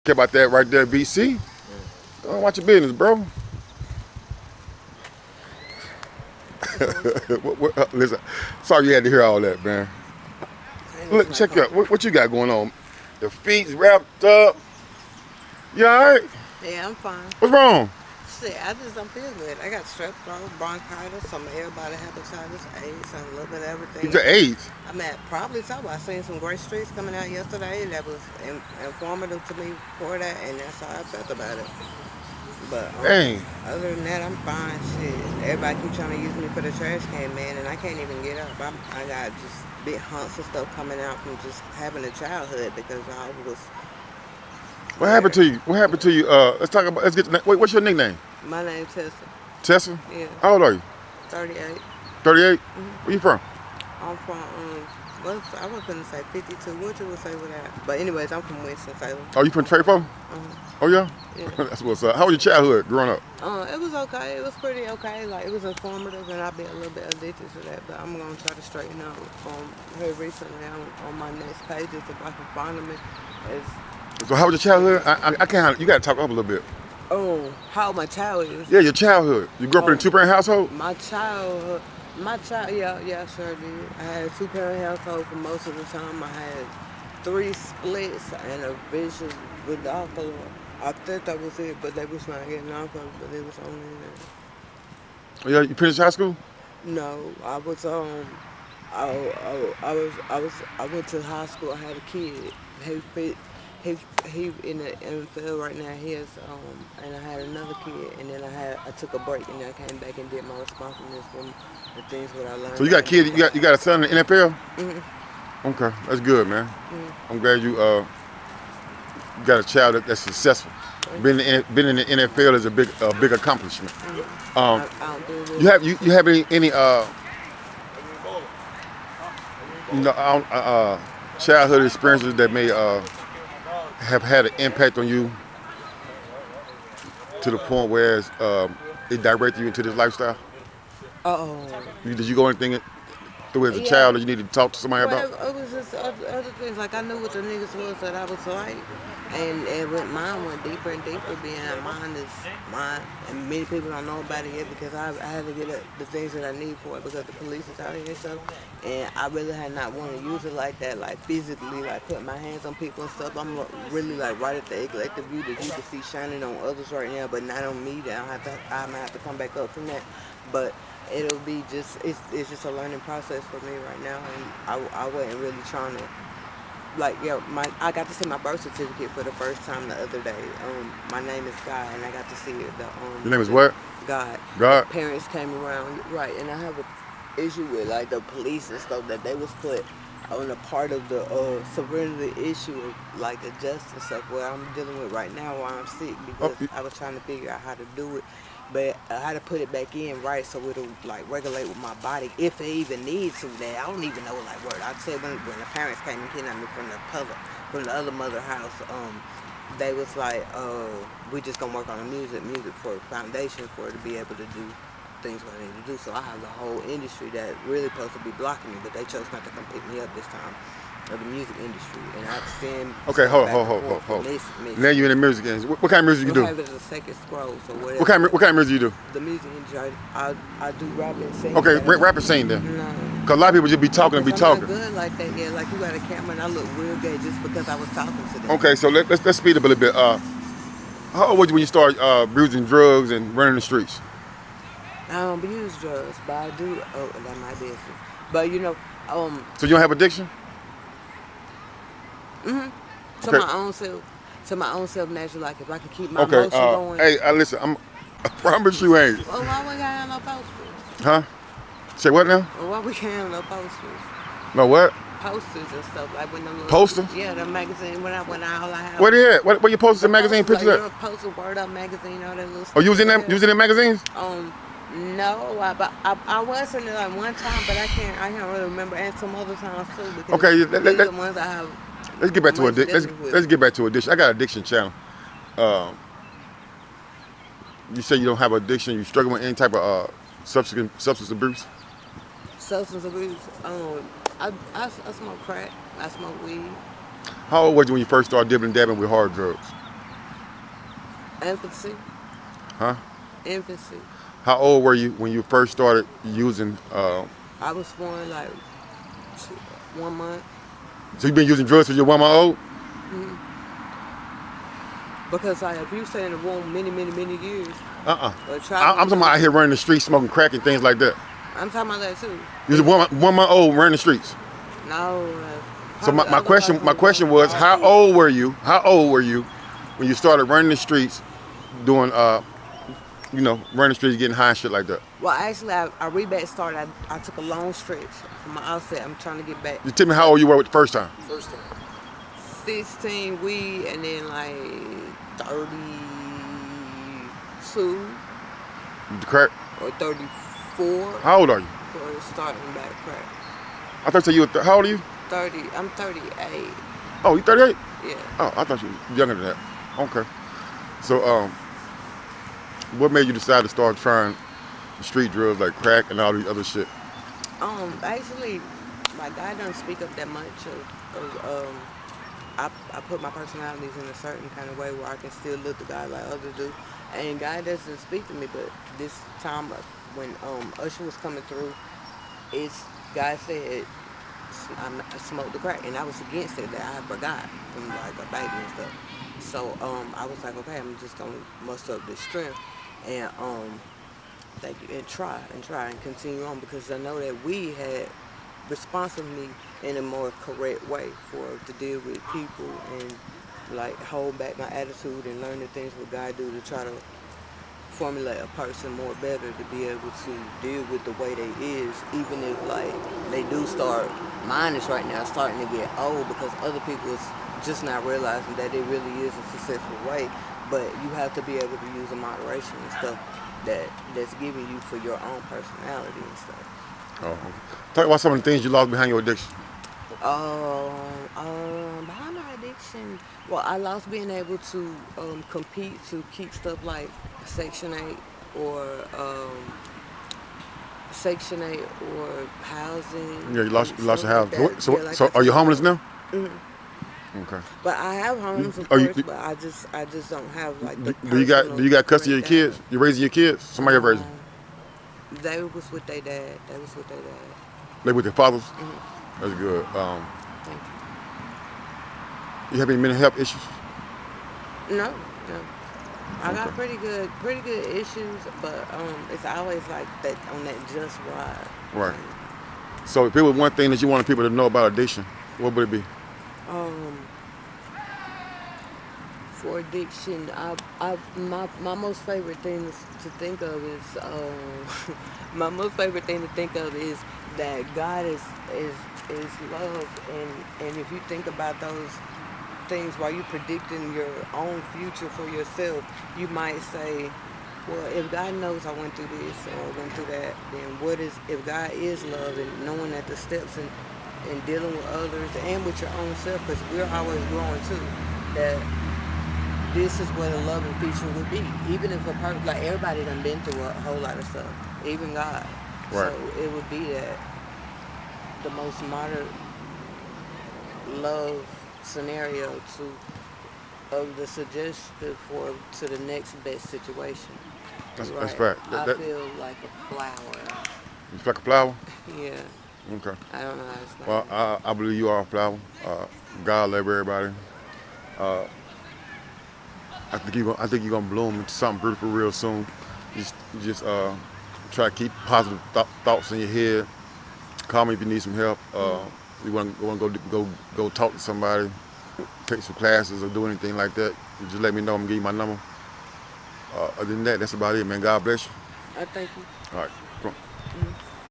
Care about that right there, BC. Don't watch your business, bro. Listen, sorry you had to hear all that, man. Look, check out what you got going on. The feet's wrapped up. You all right? Yeah, I'm fine. What's wrong? Shit, I just don't feel good. I got strep throat, bronchitis, some everybody hepatitis, AIDS, and a little bit of You everything. got AIDS. I'm at probably so. I seen some great streets coming out yesterday that was informative to me for that, and that's how I felt about it. But Dang. other than that, I'm fine. Shit, everybody keep trying to use me for the trash can, man, and I can't even get up. I got just big humps and stuff coming out from just having a childhood because I was What happened where to you? What happened to you? Let's talk about. Let's get. Wait, what's your nickname? my name's Tessa. Tessa. Yeah, How old are you? 38. 38. Hmm. Where you from? I'm from I was gonna say 52. What you would say with that? But anyways, I'm from Winston Salem. Oh, you from Trayfo? Oh yeah. Yeah. That's what's up. How was your childhood growing up? It was okay. It was pretty okay. Like it was informative, and I've been a little bit addicted to that. But I'm gonna try to straighten out. Here recently on my next pages if I can find them. Is So how was your childhood? I can't. You got to talk up a little bit. how my child is. Yeah, your childhood. You grew up in a Oh, two-parent household. my childhood. My child, yeah, I sure did. I had a two-parent household for most of the time. I had three splits and a vicious without the. I thought that was it, but they was not getting off of it. But it was only Oh, yeah, you finished high school. no. I was I went to high school. I had a kid. He fit. He in the NFL right now. He is and I had another kid, and then I took a break, and then I came back and did my responsibilities from the things what I So learned. you got kids. You got a son in the NFL. Hmm. Okay, that's good, man. Hmm. I'm glad you got a child that's successful. Being in the NFL is a big accomplishment. Um, I don't do this. you have any childhood experiences that may have had an impact on you to the point where it directed you into this lifestyle? Oh. Did you go anything through as a Yeah. child that you needed to talk to somebody Well, about? it was just other things. Like I knew what the niggas was that I was like, and mine went deeper and deeper. Being that mine is mine, and many people don't know about it yet because I had to get the things that I need for it because the police is out here and stuff. And I really had not wanted to use it like that, like physically, like putting my hands on people and stuff. I'm really like right at the eclectic view that you can see shining on others right now, but not on me. That I'm gonna have to come back up from that, but it'll be just it's just a learning process for me right now, and I wasn't really trying to like my I got to see my birth certificate for the first time the other day. My name is Guy, and I got to see it. Your name is The what? God. My God. parents came around, right, and I have a issue with like the police and stuff that they was put on a part of the severity issue of like the justice stuff where I'm dealing with right now while I'm sick Oh, because I was trying to figure out how to do it, but how to put it back in right so it'll like regulate with my body if it even needs to. That I don't even know like word. I'd say when the parents came and kidnapped me from the other mother house, they was like, we just gonna work on the music for a foundation for it to be able to do things what I need to do. So I have the whole industry that really supposed to be blocking me, but they chose not to come pick me up this time of the music industry, and I have to send Okay, stuff hold, back hold, and hold, hold, forth for hold. miss. Now you're in the music industry. What kind of music you You'll do? have it as a second scroll, so What whatever. kind? What kind of music you do? The music industry, I do rap and sing, Okay, but I rapper sing then. no. Cause a lot of people just be talking and be Cause I'm not talking. good like that yet. Like you got a camera and I look real gay just because I was talking to them. Okay, so let's speed up a little bit. How old were you when you started abusing drugs and running the streets? I don't abuse drugs, but I do. Oh, that might be it. But So you don't have addiction? hmm to Okay, my own self, naturally. Like if I can keep my okay. emotion going. Hey, listen. I promise you ain't. Well, why we can't have no posters? Huh? Say what now? Well, why we can't have no posters? No what? Posters and stuff like when the little Posters? yeah, the magazine when I all I have Where they at? Where you posted the the magazine posters like pictures at? poster word up magazine all that little Oh, stuff you was that in they them? You have. was in them magazines? No, I was in it like one time, but I can't really remember, and some other times too because Okay, these are the ones I have let's get back to much addiction. dealing with. Let's get back to addiction. I got addiction channel. Um, you say you don't have addiction. You struggle with any type of substance abuse. Substance abuse. I smoke crack. I smoke weed. How old was you when you first started dabbing with hard drugs? Infancy. Huh? Infancy. How old were you when you first started using? I was born like 1 month. So you've been using drugs since you're 1 month old? Because like if you stay in the room many years Uh-uh. or I'm traveling talking through, about out here running the streets, smoking crack and things like that. I'm talking about that too. You was 1 month old running the streets. No, So probably question otherwise my would have been question was, 5, how 8. old were you? How old were you when you started running the streets, doing running the streets, getting high and shit like that? Well, actually, I reback started. I took a long stretch from my outset. I'm trying to get back. You tell me how But old you were with the first time. 16 weed and then like 32 The crack. or 34 How old are you? for starting back crack. I thought you were. How old are you? 30. I'm 38. Oh, you 38? Yeah. Oh, I thought you were younger than that. Okay. So what made you decide to start trying street drugs like crack and all these other shit? Actually, like I don't speak up that much of I put my personalities in a certain kind of way where I can still look the guy like others do, and God doesn't speak to me. But this time when Usher was coming through, it's God said I smoked the crack, and I was against it that I forgot from like a baby and stuff. So I was like, okay, I'm just gonna muster up this strength, and thank you, and try and continue on because I know that we had responsibly in a more correct way for to deal with people and like hold back my attitude and learn the things what God do to try to formulate a person more better to be able to deal with the way they is, even if like they do start mine is right now starting to get old because other people is just not realizing that it really is a successful way. But you have to be able to use a moderation and stuff that's giving you for your own personality and stuff. Oh, okay. Talk about some of the things you lost behind your addiction. Behind my addiction, well, I lost being able to compete to keep stuff like Section 8 or Section 8 or housing Yeah, you and lost stuff your like house. that. So, Yeah, like so I are you told homeless you. now? Hmm. Okay. But I have homes, of Are you? course, but I just don't have like the Do personal you got custody of your kids? breakdown. You raising your kids? Somebody else raising? Um, they was with their dad. They was with their dad. They with their fathers? Hmm. That's good. Thank you. You have any mental health issues? No, no. I Okay. got pretty good issues, but it's always like that on that just ride Right. thing. So if there was one thing that you wanted people to know about addiction, what would it be? Um, for addiction, my most favorite thing to think of is my most favorite thing to think of is that God is love, and if you think about those things while you're predicting your own future for yourself, you might say, well, if God knows I went through this or went through that, then what is, if God is love and knowing that the steps in dealing with others and with your own self, because we're always growing too, that this is what a loving feature would be. Even if a person, like everybody done been through a whole lot of stuff, even God. Right. So it would be that the most modern love scenario to of the suggestive for to the next best situation. That's Right. fact. I feel like a flower. It's like a flower. Yeah. Okay. I don't know how to Well, explain it. I believe you are a flower. God love everybody. Uh, I think you're gonna bloom into something beautiful real soon. Just try to keep positive thoughts in your head. Call me if you need some help. Mm. You want to go talk to somebody, take some classes or do anything like that. You just let me know. I'm gonna give you my number. Other than that, that's about it, man. God bless you. I thank you. All right.